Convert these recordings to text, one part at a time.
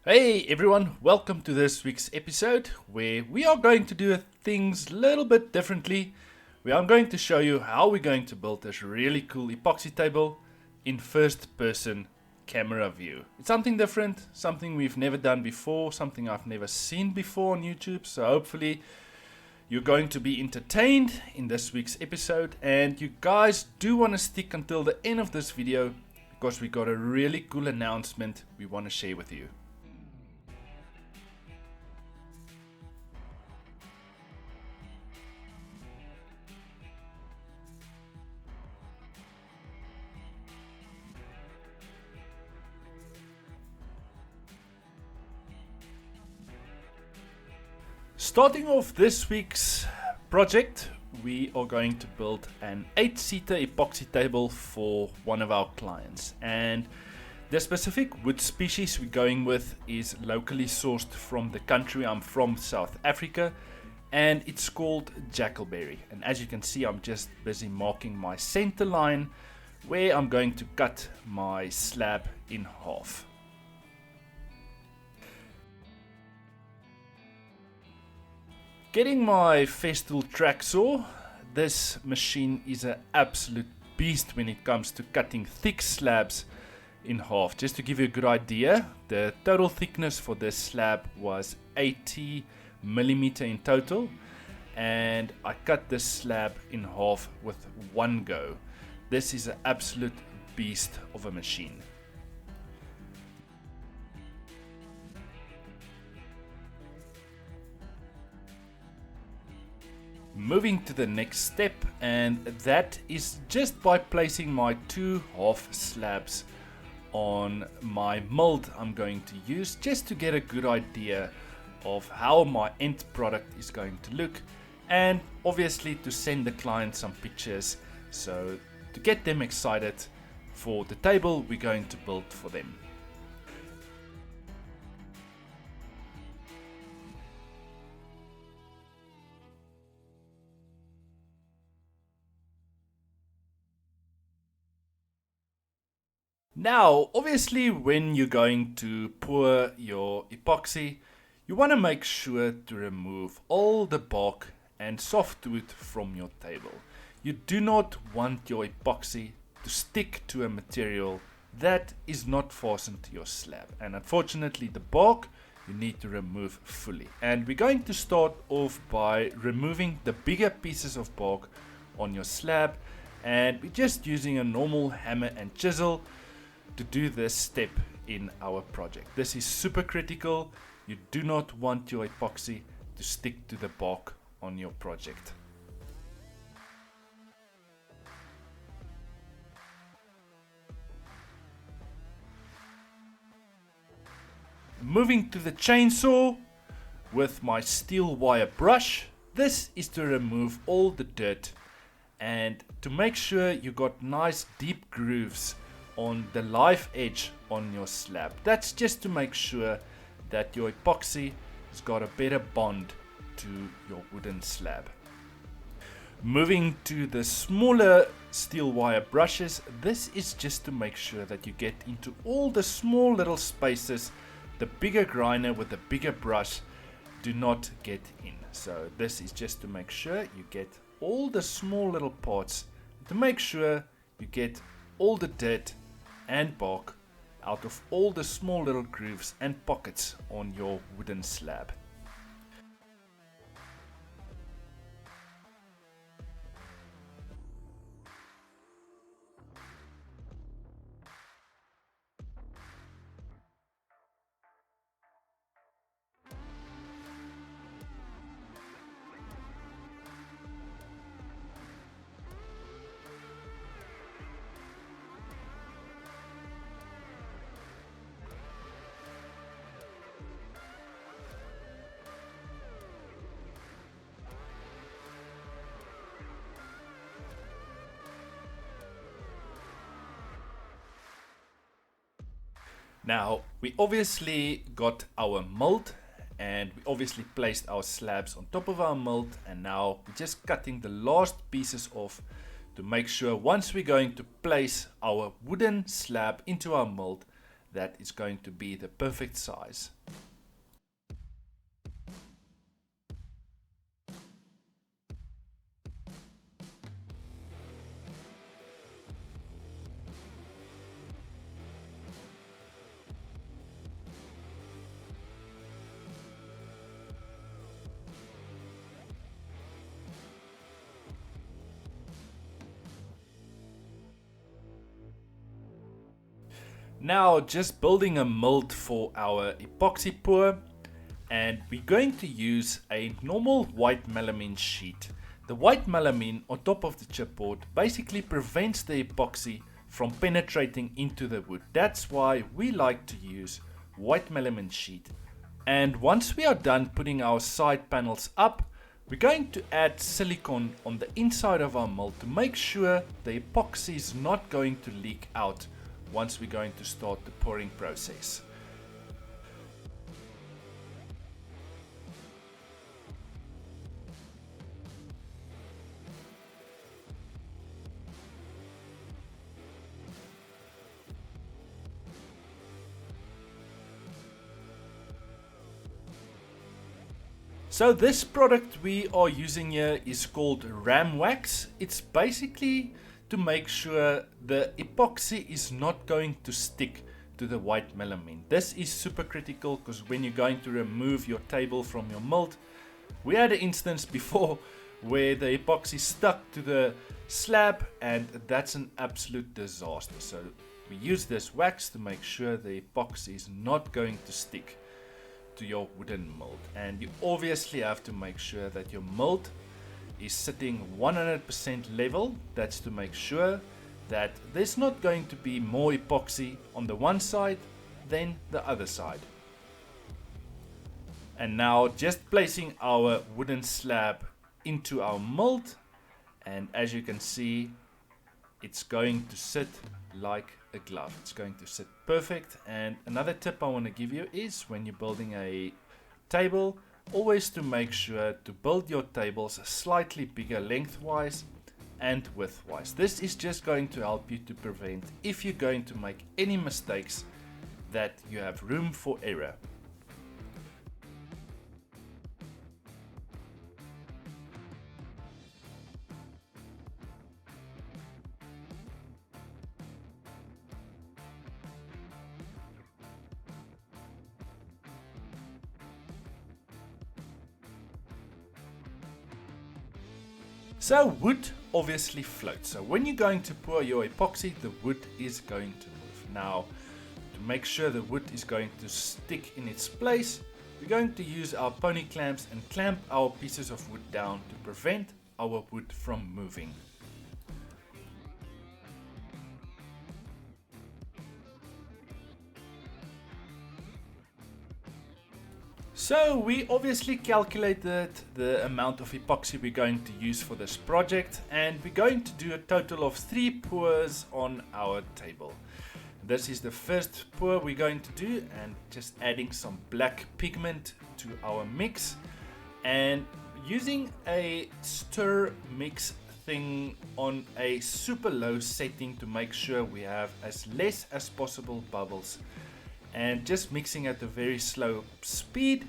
Hey everyone, welcome to this week's episode where we are going to do things a little bit differently. I'm going to show you how we're going to build this really cool epoxy table in first person camera view. It's something different, something we've never done before, something I've never seen before on YouTube. So hopefully you're going to be entertained in this week's episode, and you guys do want to stick until the end of this video because we got a really cool announcement we want to share with you. Starting off this week's project, we are going to build an 8-seater epoxy table for one of our clients, and the specific wood species we're going with is locally sourced from the country I'm from, South Africa, and it's called jackalberry. And as you can see, I'm just busy marking my center line where I'm going to cut my slab in half. Getting my Festool track saw, this machine is an absolute beast when it comes to cutting thick slabs in half. Just to give you a good idea, the total thickness for this slab was 80 millimeter in total, and I cut this slab in half with one go. This is an absolute beast of a machine. Moving to the next step, and that is just by placing my two half slabs on my mold I'm going to use, just to get a good idea of how my end product is going to look, and obviously to send the client some pictures, so to get them excited for the table we're going to build for them. Now, obviously, when you're going to pour your epoxy, you want to make sure to remove all the bark and softwood from your table. You do not want your epoxy to stick to a material that is not fastened to your slab. And unfortunately, the bark you need to remove fully. And we're going to start off by removing the bigger pieces of bark on your slab. And we're just using a normal hammer and chisel to do this step in our project. This is super critical. You do not want your epoxy to stick to the bark on your project. Moving to the chainsaw with my steel wire brush. This is to remove all the dirt and to make sure you got nice deep grooves on the live edge on your slab. That's just to make sure that your epoxy has got a better bond to your wooden slab. Moving to the smaller steel wire brushes, this is just to make sure that you get into all the small little spaces the bigger grinder with the bigger brush do not get in. So this is just to make sure you get all the small little parts, to make sure you get all the dirt and bark out of all the small little grooves and pockets on your wooden slab. Now, we obviously got our mold, and we obviously placed our slabs on top of our mold, and now we're just cutting the last pieces off to make sure once we're going to place our wooden slab into our mold that is going to be the perfect size. Now just building a mold for our epoxy pour, and we're going to use a normal white melamine sheet. The white melamine on top of the chipboard basically prevents the epoxy from penetrating into the wood. That's why we like to use white melamine sheet. And once we are done putting our side panels up, we're going to add silicone on the inside of our mold to make sure the epoxy is not going to leak out once we're going to start the pouring process. So this product we are using here is called ram wax. It's basically to make sure the epoxy is not going to stick to the white melamine. This is super critical because when you're going to remove your table from your mold, we had an instance before where the epoxy stuck to the slab, and that's an absolute disaster. So we use this wax to make sure the epoxy is not going to stick to your wooden mold. And you obviously have to make sure that your mold is sitting 100% level. That's to make sure that there's not going to be more epoxy on the one side than the other side. And now just placing our wooden slab into our mold, and as you can see, it's going to sit like a glove. It's going to sit perfect. And another tip I want to give you is when you're building a table, always to make sure to build your tables slightly bigger lengthwise and widthwise. This is just going to help you to prevent, if you're going to make any mistakes, that you have room for error. So wood obviously floats. So when you're going to pour your epoxy, the wood is going to move. Now, to make sure the wood is going to stick in its place, we're going to use our pony clamps and clamp our pieces of wood down to prevent our wood from moving. So we obviously calculated the amount of epoxy we're going to use for this project, and we're going to do a total of 3 pours on our table. This is the first pour we're going to do, and just adding some black pigment to our mix and using a stir mix thing on a super low setting to make sure we have as less as possible bubbles, and just mixing at a very slow speed.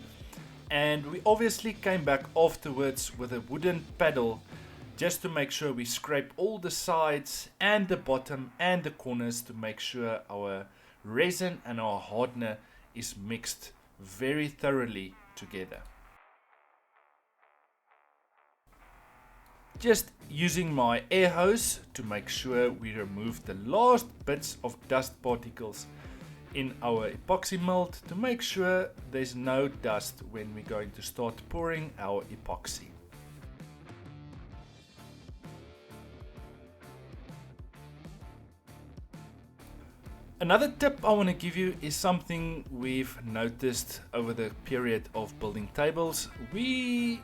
And we obviously came back afterwards with a wooden paddle just to make sure we scrape all the sides and the bottom and the corners to make sure our resin and our hardener is mixed very thoroughly together. Just using my air hose to make sure we remove the last bits of dust particles in our epoxy mold to make sure there's no dust when we're going to start pouring our epoxy. Another tip I want to give you is something we've noticed over the period of building tables. We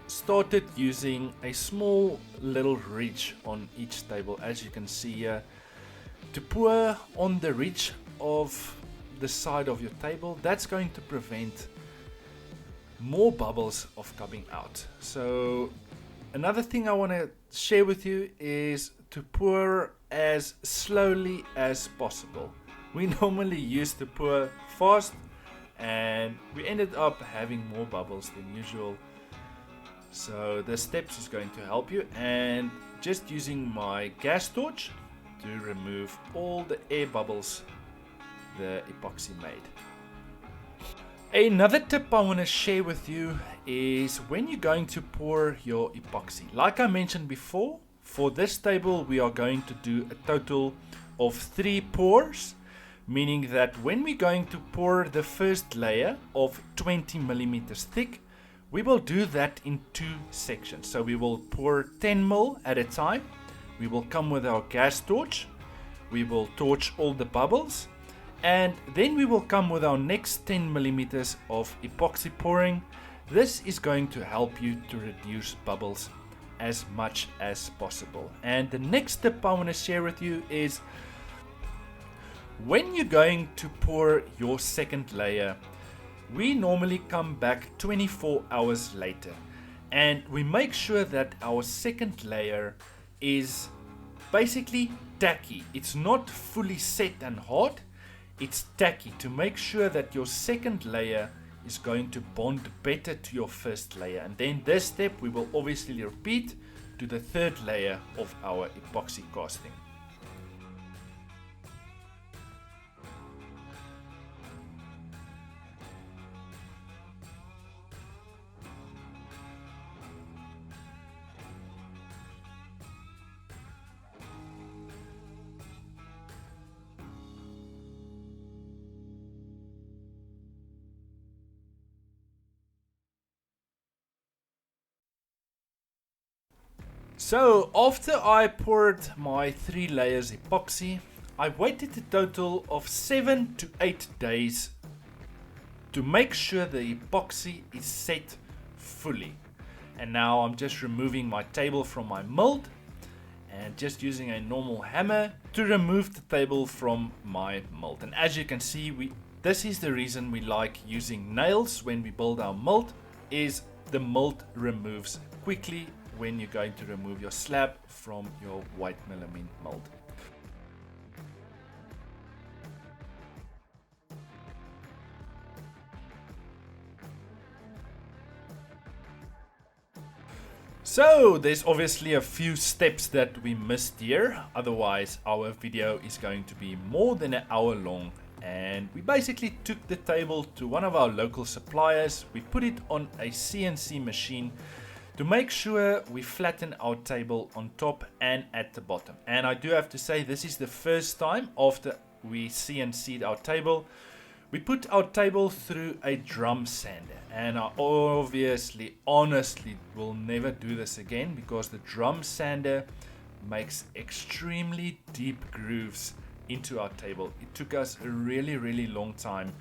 started using a small little ridge on each table, as you can see here, to pour on the ridge of the side of your table. That's going to prevent more bubbles of coming out. So another thing I want to share with you is to pour as slowly as possible. we normally used to pour fast, and we ended up having more bubbles than usual. So the steps is going to help you, and just using my gas torch to remove all the air bubbles the epoxy made. Another tip I want to share with you is when you're going to pour your epoxy. Like I mentioned before, for this table we are going to do a total of 3 pours, meaning that when we're going to pour the first layer of 20 millimeters thick, we will do that in 2 sections. So we will pour 10 mil at a time. We will come with our gas torch, we will torch all the bubbles, and then we will come with our next 10 millimeters of epoxy pouring. This is going to help you to reduce bubbles as much as possible. And the next tip I want to share with you is when you're going to pour your second layer, we normally come back 24 hours later, and we make sure that our second layer is basically tacky. It's not fully set and hard, it's tacky, to make sure that your second layer is going to bond better to your first layer. And then this step we will obviously repeat to the third layer of our epoxy casting. So after I poured my 3 layers epoxy, I waited a total of 7 to 8 days to make sure the epoxy is set fully. And now I'm just removing my table from my mold and just using a normal hammer to remove the table from my mold. And as you can see, this is the reason we like using nails when we build our mold, is the mold removes quickly when you're going to remove your slab from your white melamine mold. So there's obviously a few steps that we missed here, otherwise our video is going to be more than an hour long. And we basically took the table to one of our local suppliers, we put it on a CNC machine to make sure we flatten our table on top and at the bottom. And I do have to say, this is the first time after we CNC'd our table, we put our table through a drum sander. And I obviously, honestly, will never do this again, because the drum sander makes extremely deep grooves into our table. It took us a really long time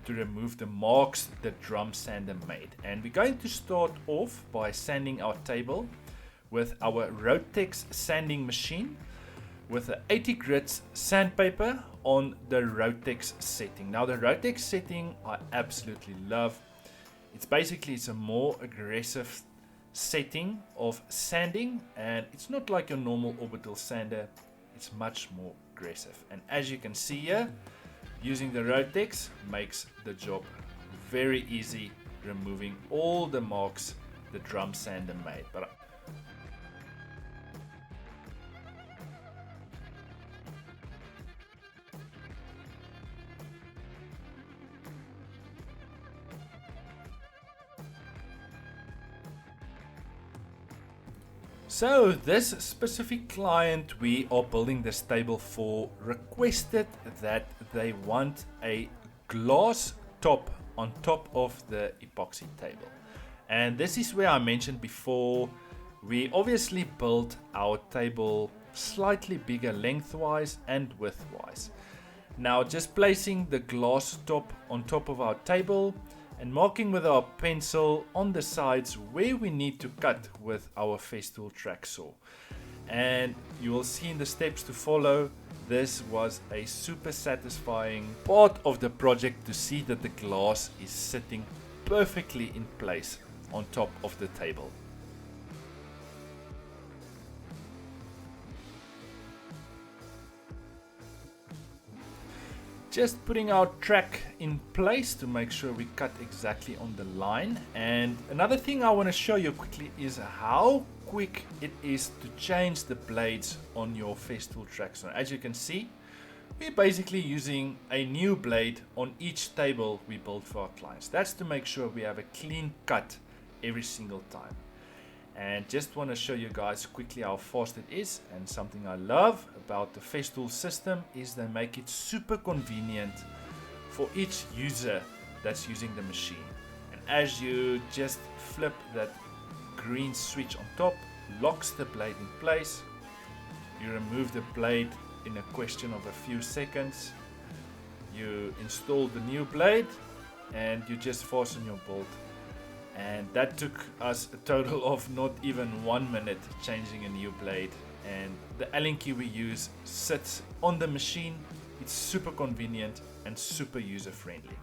to remove the marks the drum sander made. And we're going to start off by sanding our table with our Rotex sanding machine with a 80 grits sandpaper on the Rotex setting. Now the Rotex setting I absolutely love. It's a more aggressive setting of sanding, and it's not like your normal orbital sander, it's much more aggressive. And as you can see here, using the Rotex makes the job very easy, removing all the marks the drum sander made. So this specific client we are building this table for requested that they want a glass top on top of the epoxy table. And this is where I mentioned before, we obviously built our table slightly bigger lengthwise and widthwise. Now just placing the glass top on top of our table and marking with our pencil on the sides where we need to cut with our Festool track saw. And you will see in the steps to follow, this was a super satisfying part of the project to see that the glass is sitting perfectly in place on top of the table. Just putting our track in place to make sure we cut exactly on the line. And another thing I want to show you quickly is how quick it is to change the blades on your Festool track. So as you can see, we're basically using a new blade on each table we build for our clients. That's to make sure we have a clean cut every single time. And just want to show you guys quickly how fast it is. And something I love about the Festool system is they make it super convenient for each user that's using the machine. And as you just flip that green switch on top, locks the blade in place. You remove the blade in a question of a few seconds. You install the new blade and you just fasten your bolt. And that took us a total of not even 1 minute changing a new blade. And the Allen key we use sits on the machine. It's super convenient and super user friendly.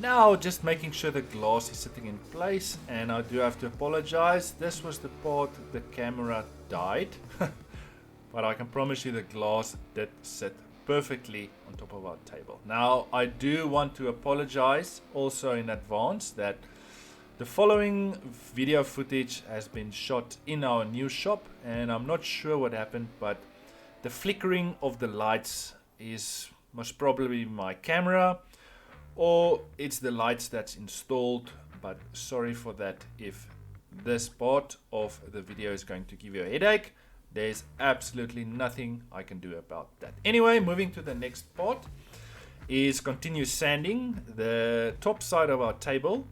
Now just making sure the glass is sitting in place, and I do have to apologize. This was the part the camera died, but I can promise you the glass did sit perfectly on top of our table. Now I do want to apologize also in advance that the following video footage has been shot in our new shop, and I'm not sure what happened, but the flickering of the lights is most probably my camera, or it's the lights that's installed. But sorry for that if this part of the video is going to give you a headache. There's absolutely nothing I can do about that. Anyway, moving to the next part is continue sanding the top side of our table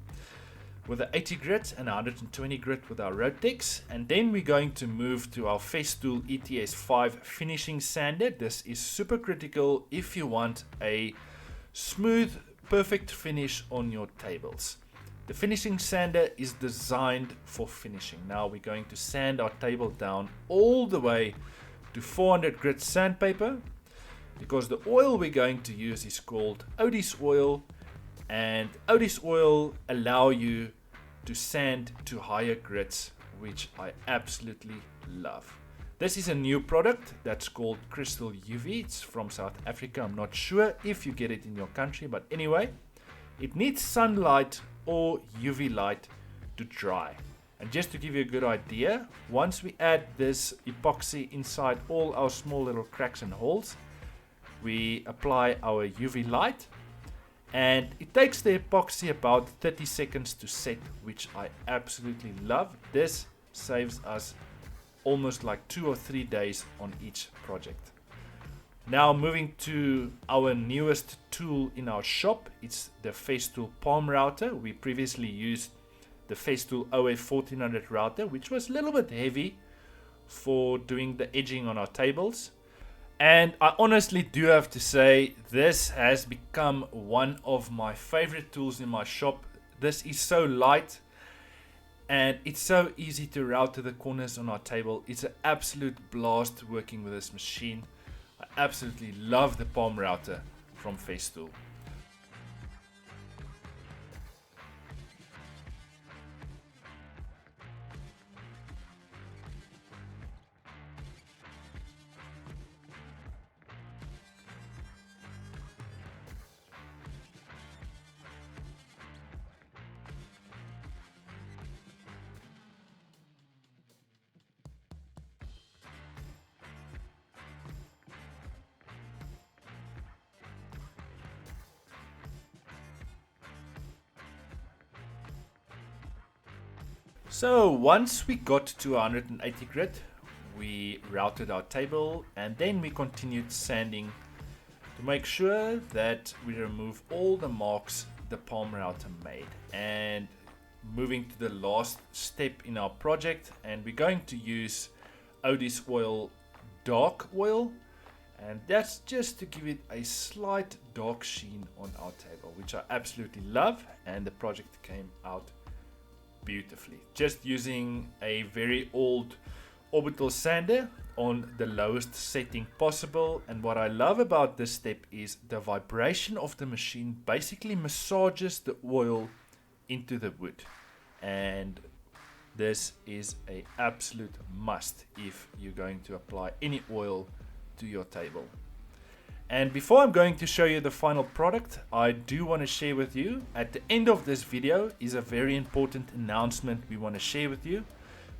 with an 80 grit and 120 grit with our Rotex, and then we're going to move to our Festool ETS5 finishing sander. This is super critical if you want a smooth, perfect finish on your tables. The finishing sander is designed for finishing. Now we're going to sand our table down all the way to 400 grit sandpaper, because the oil we're going to use is called Odis oil, and Odis oil allow you to sand to higher grits, which I absolutely love. This is a new product that's called Crystal UV. It's from South Africa. I'm not sure if you get it in your country, but anyway, it needs sunlight or UV light to dry. And just to give you a good idea, once we add this epoxy inside all our small little cracks and holes, we apply our UV light, and it takes the epoxy about 30 seconds to set, which I absolutely love. This saves us almost like 2 or 3 days on each project. Now moving to our newest tool in our shop, it's the Festool Palm Router. We previously used the Festool OF 1400 router, which was a little bit heavy for doing the edging on our tables. And I honestly do have to say, this has become one of my favorite tools in my shop. This is so light, and it's so easy to route to the corners on our table. It's an absolute blast working with this machine. I absolutely love the Palm Router from Festool. So once we got to 180 grit, we routed our table and then we continued sanding to make sure that we remove all the marks the palm router made. And moving to the last step in our project, and we're going to use Odis oil, dark oil, and that's just to give it a slight dark sheen on our table, which I absolutely love, and the project came out beautifully. Just using a very old orbital sander on the lowest setting possible. And what I love about this step is the vibration of the machine basically massages the oil into the wood, and this is an absolute must if you're going to apply any oil to your table. And before I'm going to show you the final product, I do want to share with you, at the end of this video is a very important announcement we want to share with you.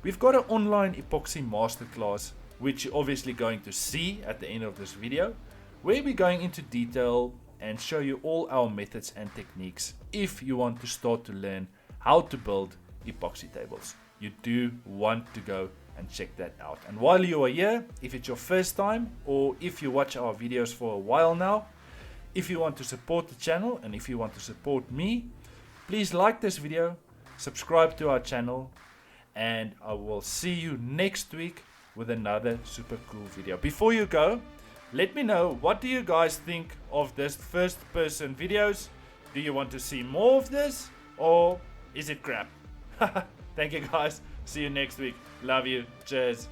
We've got an online epoxy masterclass, which you're obviously going to see at the end of this video, where we're going into detail and show you all our methods and techniques if you want to start to learn how to build epoxy tables. You do want to go and check that out. And while you are here, if it's your first time or if you watch our videos for a while now, if you want to support the channel and if you want to support me, please like this video, subscribe to our channel, and I will see you next week with another super cool video. Before you go, let me know, what do you guys think of this first person videos? Do you want to see more of this, or is it crap? Thank you guys. See you next week. Love you. Cheers.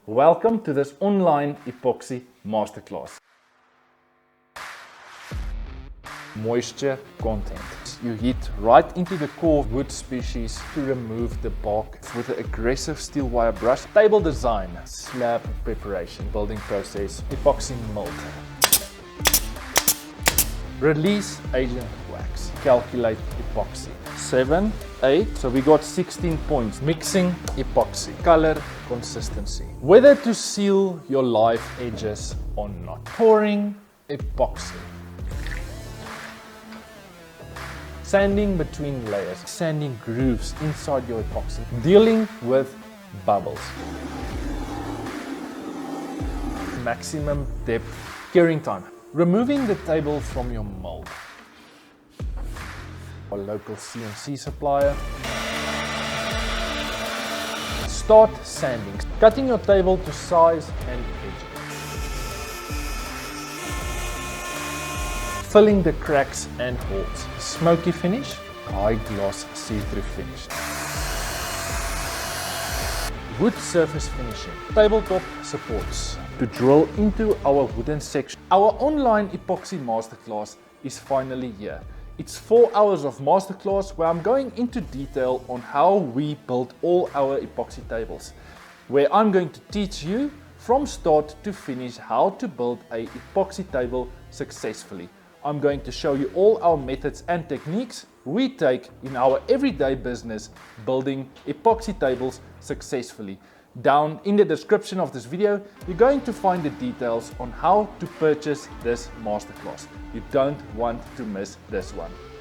Welcome to this online epoxy masterclass. Moisture content. You hit right into the core wood species to remove the bark with an aggressive steel wire brush. Table design, slab preparation, building process, epoxy mold. Release agent wax, calculate epoxy. 7, 8, so we got 16 points. Mixing epoxy, color consistency, whether to seal your live edges or not. Pouring epoxy, sanding between layers, sanding grooves inside your epoxy, dealing with bubbles, maximum depth, curing time, removing the table from your mold, a local CNC supplier. Start sanding, cutting your table to size and edges, filling the cracks and holes, smoky finish, high gloss see-through finish, wood surface finishing, tabletop supports. To drill into our wooden section, our online epoxy masterclass is finally here. It's 4 hours of masterclass where I'm going into detail on how we build all our epoxy tables, where I'm going to teach you from start to finish how to build a epoxy table successfully. I'm going to show you all our methods and techniques we take in our everyday business building epoxy tables successfully. Down in the description of this video, you're going to find the details on how to purchase this masterclass. You don't want to miss this one.